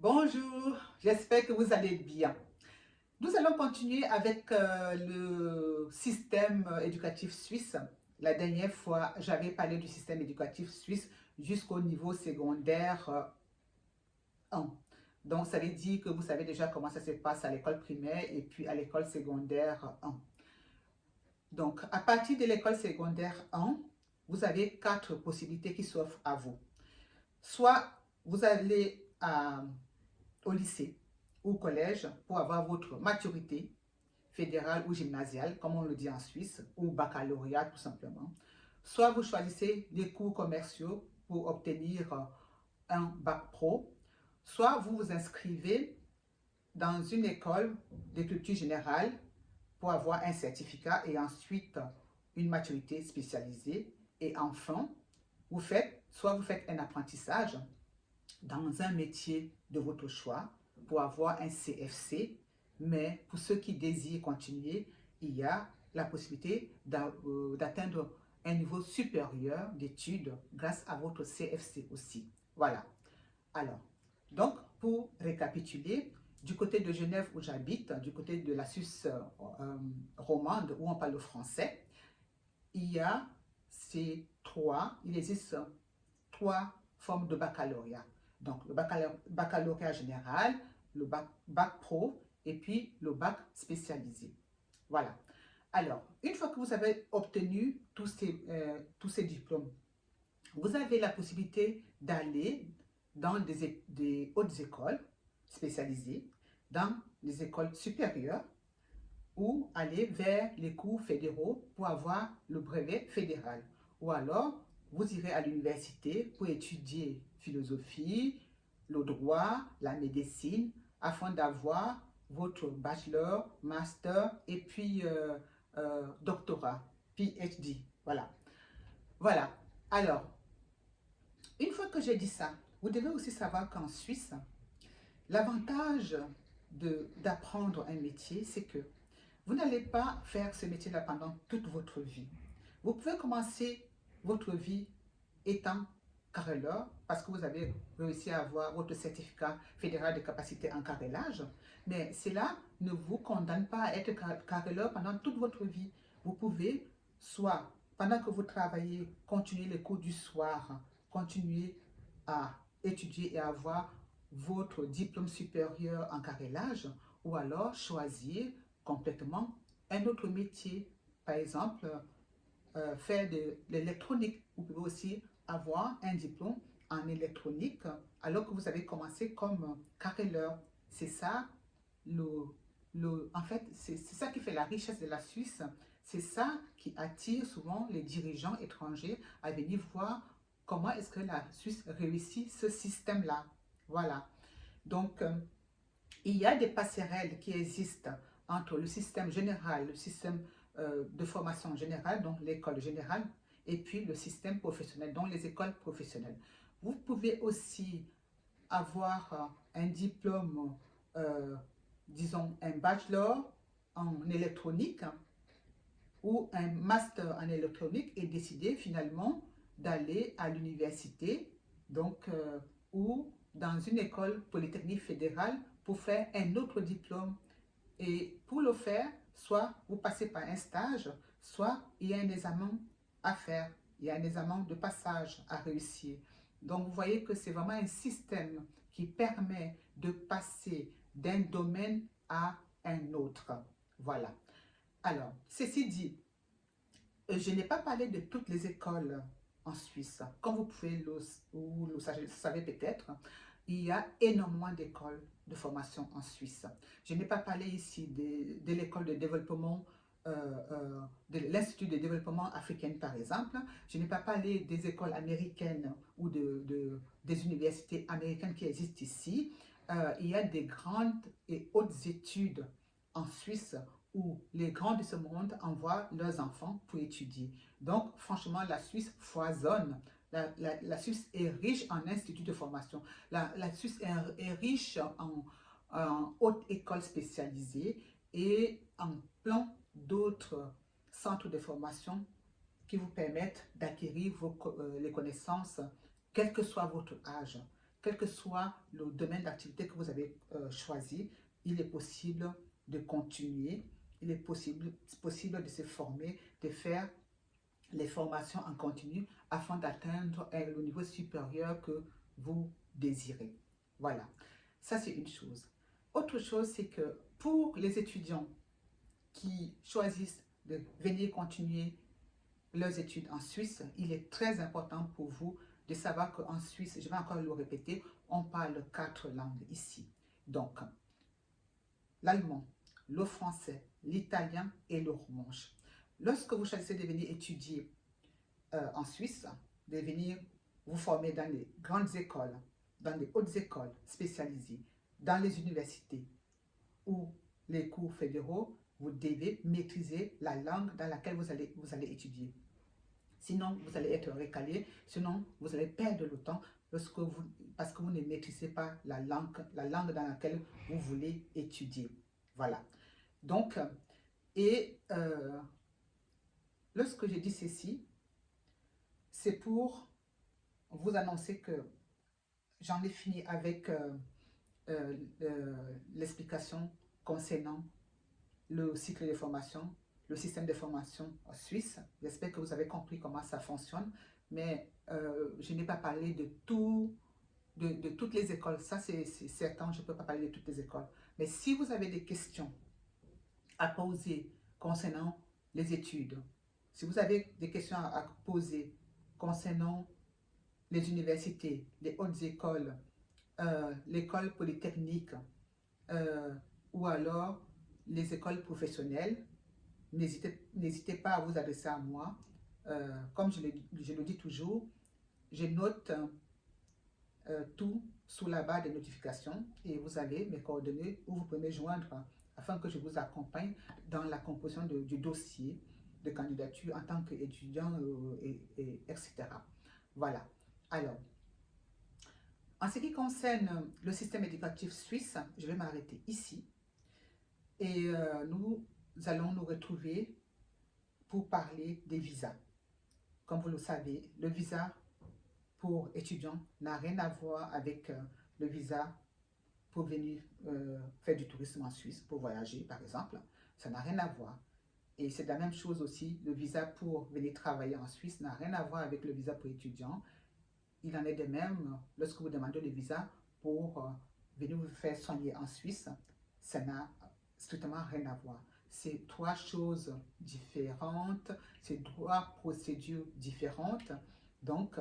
Bonjour, j'espère que vous allez bien. Nous allons continuer avec le système éducatif suisse. La dernière fois, j'avais parlé du système éducatif suisse jusqu'au niveau secondaire 1. Donc, ça veut dire que vous savez déjà comment ça se passe à l'école primaire et puis à l'école secondaire 1. Donc, à partir de l'école secondaire 1, vous avez quatre possibilités qui s'offrent à vous. Soit vous allez au lycée ou au collège pour avoir votre maturité fédérale ou gymnasiale, comme on le dit en Suisse, ou baccalauréat tout simplement. Soit vous choisissez les cours commerciaux pour obtenir un bac pro, soit vous vous inscrivez dans une école de culture générale pour avoir un certificat et ensuite une maturité spécialisée. Et enfin, soit vous faites un apprentissage dans un métier de votre choix pour avoir un CFC, mais pour ceux qui désirent continuer, il y a la possibilité d'atteindre un niveau supérieur d'études grâce à votre CFC aussi. Voilà. Alors, donc, pour récapituler, du côté de Genève où j'habite, du côté de la Suisse romande où on parle le français, il y a il existe trois formes de baccalauréat. Donc, le baccalauréat général, le bac pro et puis le bac spécialisé. Voilà. Alors, une fois que vous avez obtenu tous ces diplômes, vous avez la possibilité d'aller dans des hautes écoles spécialisées, dans les écoles supérieures ou aller vers les cours fédéraux pour avoir le brevet fédéral. Ou alors, vous irez à l'université pour étudier philosophie, le droit, la médecine, afin d'avoir votre bachelor, master et puis doctorat, PhD. Voilà. Voilà. Alors, une fois que j'ai dit ça, vous devez aussi savoir qu'en Suisse, l'avantage d'apprendre un métier, c'est que vous n'allez pas faire ce métier-là pendant toute votre vie. Vous pouvez commencer votre vie étant carreleur parce que vous avez réussi à avoir votre certificat fédéral de capacité en carrelage, mais cela ne vous condamne pas à être carreleur pendant toute votre vie. Vous pouvez, soit pendant que vous travaillez, continuer les cours du soir, continuer à étudier et avoir votre diplôme supérieur en carrelage, ou alors choisir complètement un autre métier. Par exemple, faire de l'électronique. Vous pouvez aussi avoir un diplôme en électronique alors que vous avez commencé comme carreleur. C'est ça, en fait, c'est ça qui fait la richesse de la Suisse. C'est ça qui attire souvent les dirigeants étrangers à venir voir comment est-ce que la Suisse réussit ce système-là. Voilà. Donc, il y a des passerelles qui existent entre le système général, le système de formation générale, donc l'école générale, et puis le système professionnel, donc les écoles professionnelles. Vous pouvez aussi avoir un diplôme, euh, disons un bachelor en électronique ou un master en électronique et décider finalement d'aller à l'université, donc, ou dans une école polytechnique fédérale pour faire un autre diplôme. Et pour le faire, soit vous passez par un stage, soit il y a un examen à faire, il y a un examen de passage à réussir. Donc vous voyez que c'est vraiment un système qui permet de passer d'un domaine à un autre. Voilà. Alors, ceci dit, je n'ai pas parlé de toutes les écoles en Suisse. Comme vous pouvez le savez peut-être, il y a énormément d'écoles de formation en Suisse. Je n'ai pas parlé ici de l'école de développement, de l'Institut de développement africain par exemple. Je n'ai pas parlé des écoles américaines ou des universités américaines qui existent ici. Il y a des grandes et hautes études en Suisse où les grands de ce monde envoient leurs enfants pour étudier. Donc, franchement, la Suisse foisonne. La Suisse est riche en instituts de formation. La Suisse est riche en haute école spécialisée et en plein d'autres centres de formation qui vous permettent d'acquérir les connaissances, quel que soit votre âge. quel que soit le domaine d'activité que vous avez choisi, il est possible de continuer, il est possible de se former, de faire les formations en continu afin d'atteindre le niveau supérieur que vous désirez. Voilà, ça c'est une chose. Autre chose, c'est que pour les étudiants qui choisissent de venir continuer leurs études en Suisse, il est très important pour vous de savoir qu'en Suisse, je vais encore le répéter, on parle 4 langues ici. Donc, l'allemand, le français, l'italien et le romanche. Lorsque vous choisissez de venir étudier en Suisse, de venir vous former dans les grandes écoles, dans les hautes écoles spécialisées, dans les universités ou les cours fédéraux, vous devez maîtriser la langue dans laquelle vous allez étudier. Sinon, vous allez être recalé, sinon, vous allez perdre le temps parce que vous ne maîtrisez pas la langue dans laquelle vous voulez étudier. Voilà. Donc, lorsque je dis ceci, c'est pour vous annoncer que j'en ai fini avec l'explication concernant le cycle de formation, le système de formation suisse. J'espère que vous avez compris comment ça fonctionne, mais je n'ai pas parlé de toutes les écoles. Ça, c'est certain, je ne peux pas parler de toutes les écoles. Mais si vous avez des questions à poser concernant les études, si vous avez des questions à poser concernant les universités, les hautes écoles, l'école polytechnique ou alors les écoles professionnelles, n'hésitez pas à vous adresser à moi. Comme je le dis toujours, je note tout sous la barre de notifications et vous avez mes coordonnées où vous pouvez me joindre afin que je vous accompagne dans la composition du dossier de candidature en tant qu'étudiant, etc. Voilà. Alors, en ce qui concerne le système éducatif suisse, je vais m'arrêter ici et nous allons nous retrouver pour parler des visas. Comme vous le savez, le visa pour étudiants n'a rien à voir avec le visa pour venir faire du tourisme en Suisse, pour voyager par exemple. Ça n'a rien à voir. Et c'est la même chose aussi, le visa pour venir travailler en Suisse n'a rien à voir avec le visa pour étudiants. Il en est de même lorsque vous demandez le visa pour venir vous faire soigner en Suisse, ça n'a strictement rien à voir. C'est 3 choses différentes, c'est 3 procédures différentes. Donc,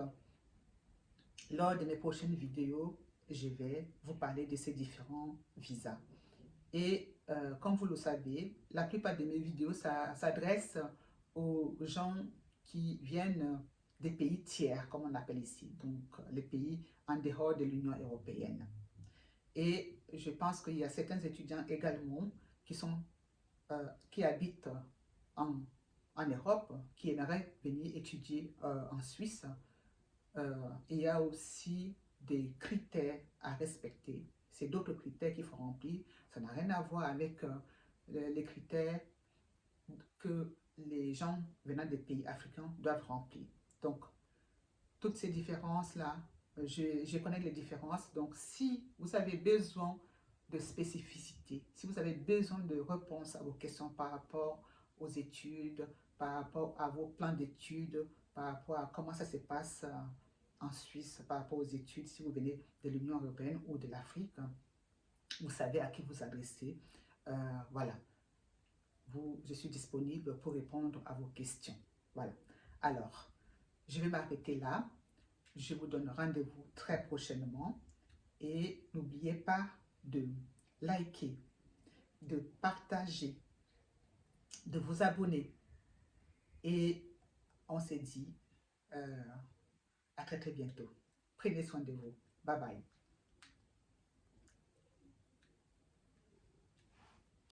lors de mes prochaines vidéos, je vais vous parler de ces différents visas. Et comme vous le savez, la plupart de mes vidéos s'adressent aux gens qui viennent des pays tiers, comme on appelle ici, donc les pays en dehors de l'Union européenne. Et je pense qu'il y a certains étudiants également qui habitent en Europe, qui aimeraient venir étudier en Suisse. Il y a aussi des critères à respecter. C'est d'autres critères qu'il faut remplir. Ça n'a rien à voir avec les critères que les gens venant des pays africains doivent remplir. Donc, toutes ces différences-là, je connais les différences. Donc, si vous avez besoin de spécificité, si vous avez besoin de réponses à vos questions par rapport aux études, par rapport à vos plans d'études, par rapport à comment ça se passe en Suisse, par rapport aux études, si vous venez de l'Union européenne ou de l'Afrique, vous savez à qui vous adresser. Voilà. Je suis disponible pour répondre à vos questions. Voilà. Alors, je vais m'arrêter là. Je vous donne rendez-vous très prochainement. Et n'oubliez pas de liker, de partager, de vous abonner. Et on se dit à très très bientôt. Prenez soin de vous. Bye bye.